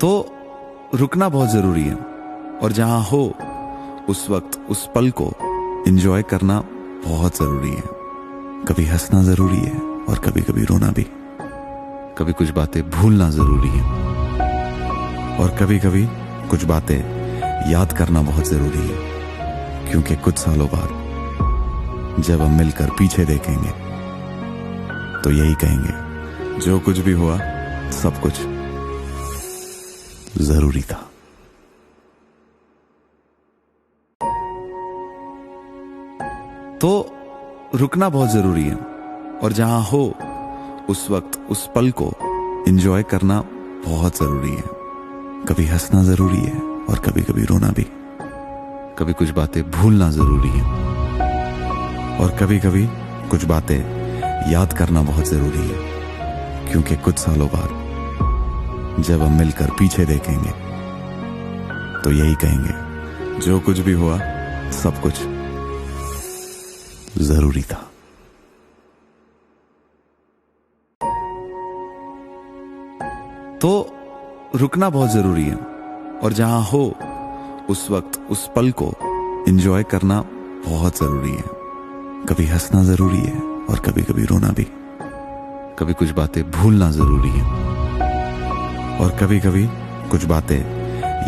तो रुकना बहुत जरूरी है, और जहां हो उस वक्त उस पल को एंजॉय करना बहुत जरूरी है। कभी हंसना जरूरी है और कभी कभी रोना भी। कभी कुछ बातें भूलना जरूरी है और कभी कभी कुछ बातें याद करना बहुत जरूरी है, क्योंकि कुछ सालों बाद जब हम मिलकर पीछे देखेंगे तो यही कहेंगे, जो कुछ भी हुआ सब कुछ जरूरी था। तो रुकना बहुत जरूरी है, और जहां हो उस वक्त उस पल को एंजॉय करना बहुत जरूरी है। कभी हंसना जरूरी है और कभी कभी रोना भी। कभी कुछ बातें भूलना जरूरी है और कभी कभी कुछ बातें याद करना बहुत जरूरी है, क्योंकि कुछ सालों बाद जब हम मिलकर पीछे देखेंगे तो यही कहेंगे, जो कुछ भी हुआ सब कुछ जरूरी था। तो रुकना बहुत जरूरी है, और जहां हो उस वक्त उस पल को एंजॉय करना बहुत जरूरी है। कभी हंसना जरूरी है और कभी कभी रोना भी। कभी कुछ बातें भूलना जरूरी है और कभी कभी कुछ बातें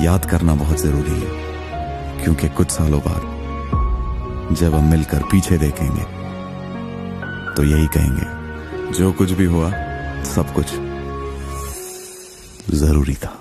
याद करना बहुत जरूरी है, क्योंकि कुछ सालों बाद जब हम मिलकर पीछे देखेंगे तो यही कहेंगे, जो कुछ भी हुआ सब कुछ जरूरी था।